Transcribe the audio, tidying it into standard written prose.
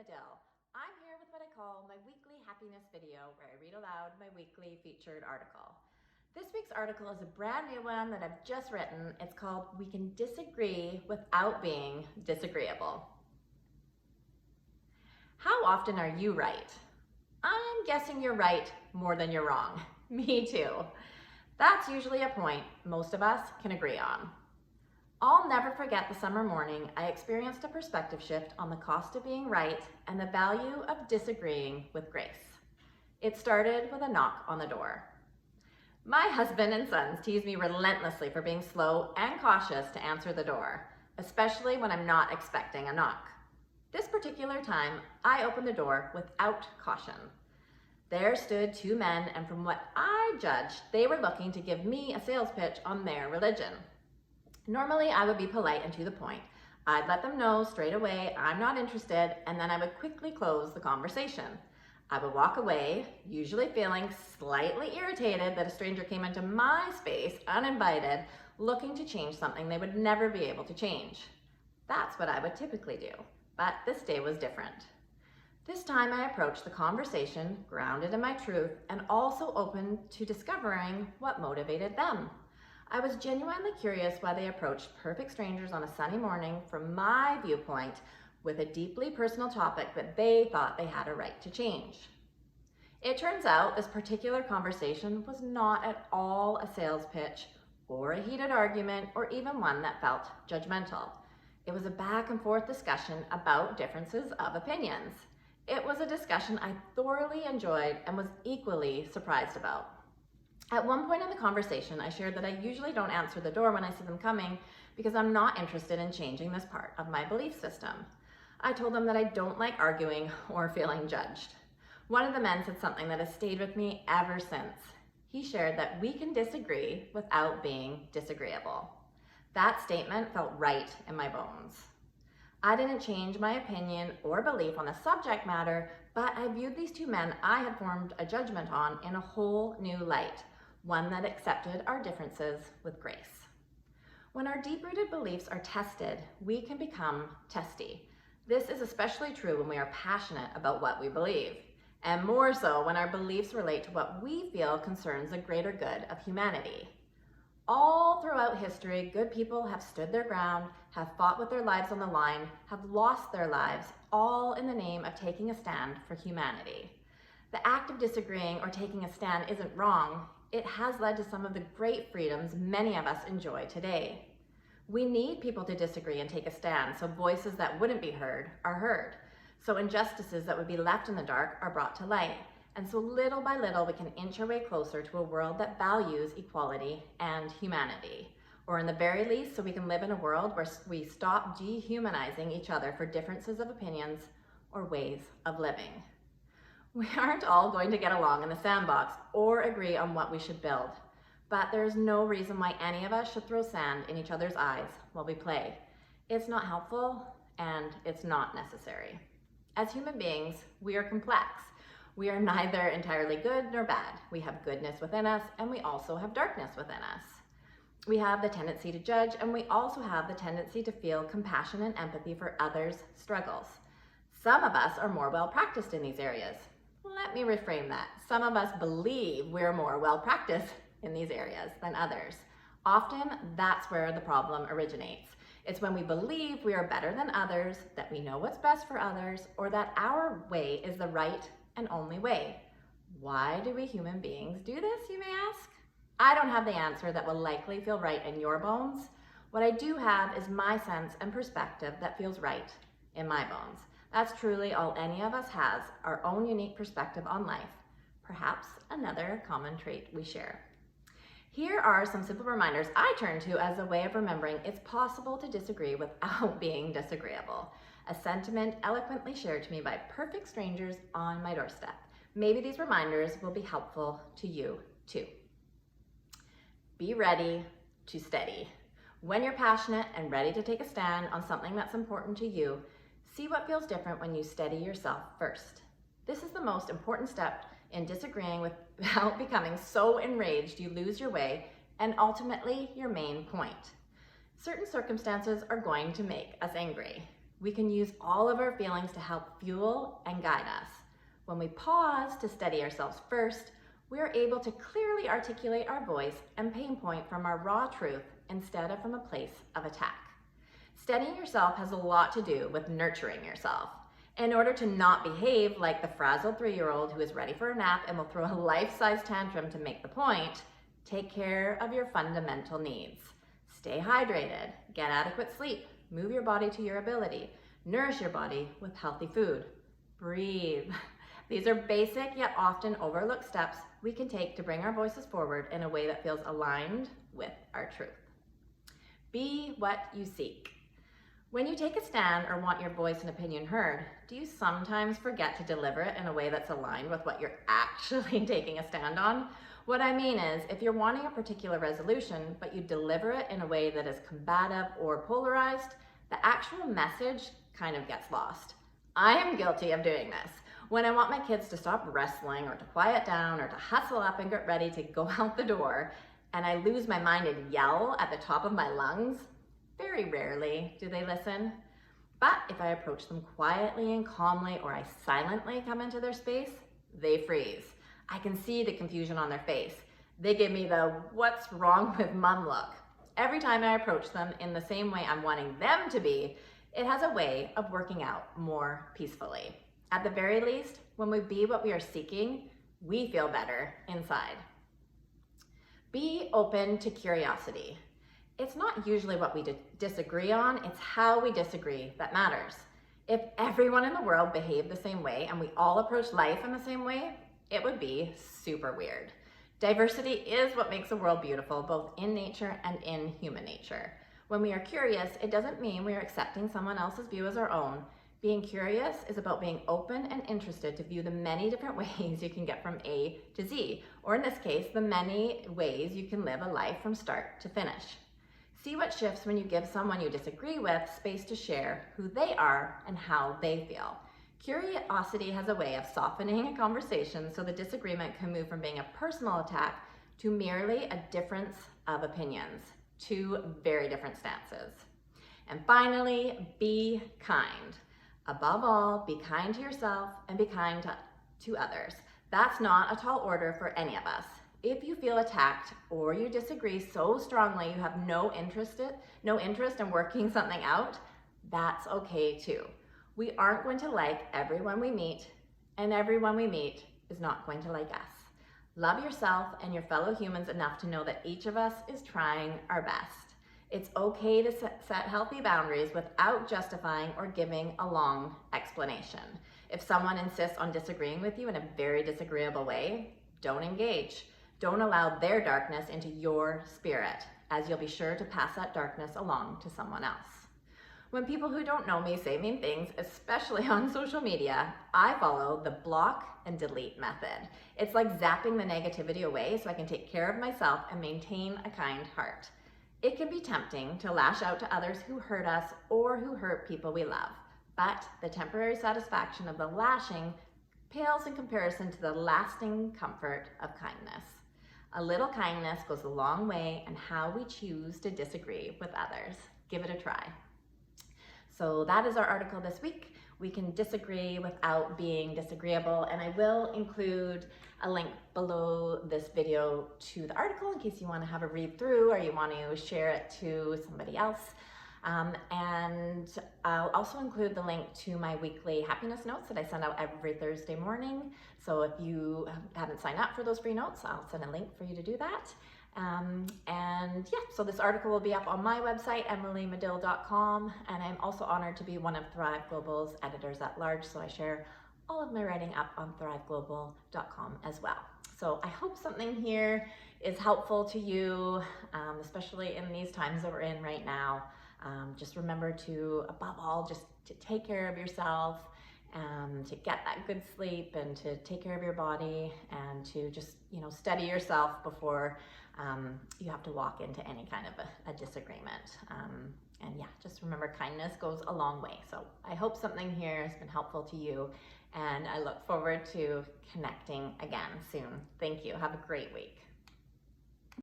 Madill. I'm here with what I call my weekly happiness video where I read aloud my weekly featured article. This week's article is a brand new one that I've just written. It's called We Can Disagree Without Being Disagreeable. How often are you right? I'm guessing you're right more than you're wrong. Me too. That's usually a point most of us can agree on. I'll never forget the summer morning I experienced a perspective shift on the cost of being right and the value of disagreeing with grace. It started with a knock on the door. My husband and sons tease me relentlessly for being slow and cautious to answer the door, especially when I'm not expecting a knock. This particular time, I opened the door without caution. There stood two men, and from what I judged, they were looking to give me a sales pitch on their religion. Normally, I would be polite and to the point. I'd let them know straight away I'm not interested, and then I would quickly close the conversation. I would walk away, usually feeling slightly irritated that a stranger came into my space uninvited, looking to change something they would never be able to change. That's what I would typically do, but this day was different. This time I approached the conversation grounded in my truth and also open to discovering what motivated them. I was genuinely curious why they approached perfect strangers on a sunny morning from my viewpoint with a deeply personal topic that they thought they had a right to change. It turns out this particular conversation was not at all a sales pitch or a heated argument or even one that felt judgmental. It was a back and forth discussion about differences of opinions. It was a discussion I thoroughly enjoyed and was equally surprised about. At one point in the conversation, I shared that I usually don't answer the door when I see them coming because I'm not interested in changing this part of my belief system. I told them that I don't like arguing or feeling judged. One of the men said something that has stayed with me ever since. He shared that we can disagree without being disagreeable. That statement felt right in my bones. I didn't change my opinion or belief on the subject matter, but I viewed these two men I had formed a judgment on in a whole new light. One that accepted our differences with grace. When our deep-rooted beliefs are tested, we can become testy. This is especially true when we are passionate about what we believe, and more so when our beliefs relate to what we feel concerns the greater good of humanity. All throughout history, good people have stood their ground, have fought with their lives on the line, have lost their lives, all in the name of taking a stand for humanity. The act of disagreeing or taking a stand isn't wrong. It has led to some of the great freedoms many of us enjoy today. We need people to disagree and take a stand so voices that wouldn't be heard are heard, so injustices that would be left in the dark are brought to light, and so little by little we can inch our way closer to a world that values equality and humanity, or in the very least so we can live in a world where we stop dehumanizing each other for differences of opinions or ways of living. We aren't all going to get along in the sandbox or agree on what we should build, but there's no reason why any of us should throw sand in each other's eyes while we play. It's not helpful and it's not necessary. As human beings, we are complex. We are neither entirely good nor bad. We have goodness within us and we also have darkness within us. We have the tendency to judge and we also have the tendency to feel compassion and empathy for others' struggles. Some of us are more well practiced in these areas. Let me reframe that. Some of us believe we're more well practiced in these areas than others. Often, that's where the problem originates. It's when we believe we are better than others, that we know what's best for others, or that our way is the right and only way. Why do we human beings do this, you may ask? I don't have the answer that will likely feel right in your bones. What I do have is my sense and perspective that feels right in my bones. That's truly all any of us has, our own unique perspective on life, perhaps another common trait we share. Here are some simple reminders I turn to as a way of remembering it's possible to disagree without being disagreeable. A sentiment eloquently shared to me by perfect strangers on my doorstep. Maybe these reminders will be helpful to you too. Be ready to steady. When you're passionate and ready to take a stand on something that's important to you, see what feels different when you steady yourself first. This is the most important step in disagreeing without becoming so enraged you lose your way and ultimately your main point. Certain circumstances are going to make us angry. We can use all of our feelings to help fuel and guide us. When we pause to steady ourselves first, we are able to clearly articulate our voice and pinpoint from our raw truth instead of from a place of attack. Steadying yourself has a lot to do with nurturing yourself. In order to not behave like the frazzled 3-year-old who is ready for a nap and will throw a life-size tantrum to make the point, take care of your fundamental needs. Stay hydrated, get adequate sleep, move your body to your ability, nourish your body with healthy food. Breathe. These are basic yet often overlooked steps we can take to bring our voices forward in a way that feels aligned with our truth. Be what you seek. When you take a stand or want your voice and opinion heard, do you sometimes forget to deliver it in a way that's aligned with what you're actually taking a stand on? What I mean is, if you're wanting a particular resolution, but you deliver it in a way that is combative or polarized, the actual message kind of gets lost. I am guilty of doing this. When I want my kids to stop wrestling or to quiet down or to hustle up and get ready to go out the door, and I lose my mind and yell at the top of my lungs, very rarely do they listen. But if I approach them quietly and calmly, or I silently come into their space, they freeze. I can see the confusion on their face. They give me the "what's wrong with mom" look. Every time I approach them in the same way I'm wanting them to be, it has a way of working out more peacefully. At the very least, when we be what we are seeking, we feel better inside. Be open to curiosity. It's not usually what we disagree on, it's how we disagree that matters. If everyone in the world behaved the same way and we all approach life in the same way, it would be super weird. Diversity is what makes the world beautiful, both in nature and in human nature. When we are curious, it doesn't mean we are accepting someone else's view as our own. Being curious is about being open and interested to view the many different ways you can get from A to Z, or in this case, the many ways you can live a life from start to finish. See what shifts when you give someone you disagree with space to share who they are and how they feel. Curiosity has a way of softening a conversation so the disagreement can move from being a personal attack to merely a difference of opinions, two very different stances. And finally, be kind. Above all, be kind to yourself and be kind to others. That's not a tall order for any of us. If you feel attacked or you disagree so strongly you have no interest in working something out, that's okay too. We aren't going to like everyone we meet, and everyone we meet is not going to like us. Love yourself and your fellow humans enough to know that each of us is trying our best. It's okay to set healthy boundaries without justifying or giving a long explanation. If someone insists on disagreeing with you in a very disagreeable way, don't engage. Don't allow their darkness into your spirit, as you'll be sure to pass that darkness along to someone else. When people who don't know me say mean things, especially on social media, I follow the block and delete method. It's like zapping the negativity away so I can take care of myself and maintain a kind heart. It can be tempting to lash out to others who hurt us or who hurt people we love, but the temporary satisfaction of the lashing pales in comparison to the lasting comfort of kindness. A little kindness goes a long way in how we choose to disagree with others. Give it a try. So that is our article this week. We can disagree without being disagreeable, and I will include a link below this video to the article in case you want to have a read through or you want to share it to somebody else. And I'll also include the link to my weekly happiness notes that I send out every Thursday morning. So if you haven't signed up for those free notes, I'll send a link for you to do that. And yeah, so this article will be up on my website, emilymadill.com, and I'm also honored to be one of Thrive Global's editors at large, so I share all of my writing up on thriveglobal.com as well. So I hope something here is helpful to you, especially in these times that we're in right now. Just remember to, above all, just to take care of yourself, to get that good sleep, and to take care of your body, and to just, steady yourself before you have to walk into any kind of a disagreement. And yeah, just remember, kindness goes a long way. So I hope something here has been helpful to you, and I look forward to connecting again soon. Thank you. Have a great week.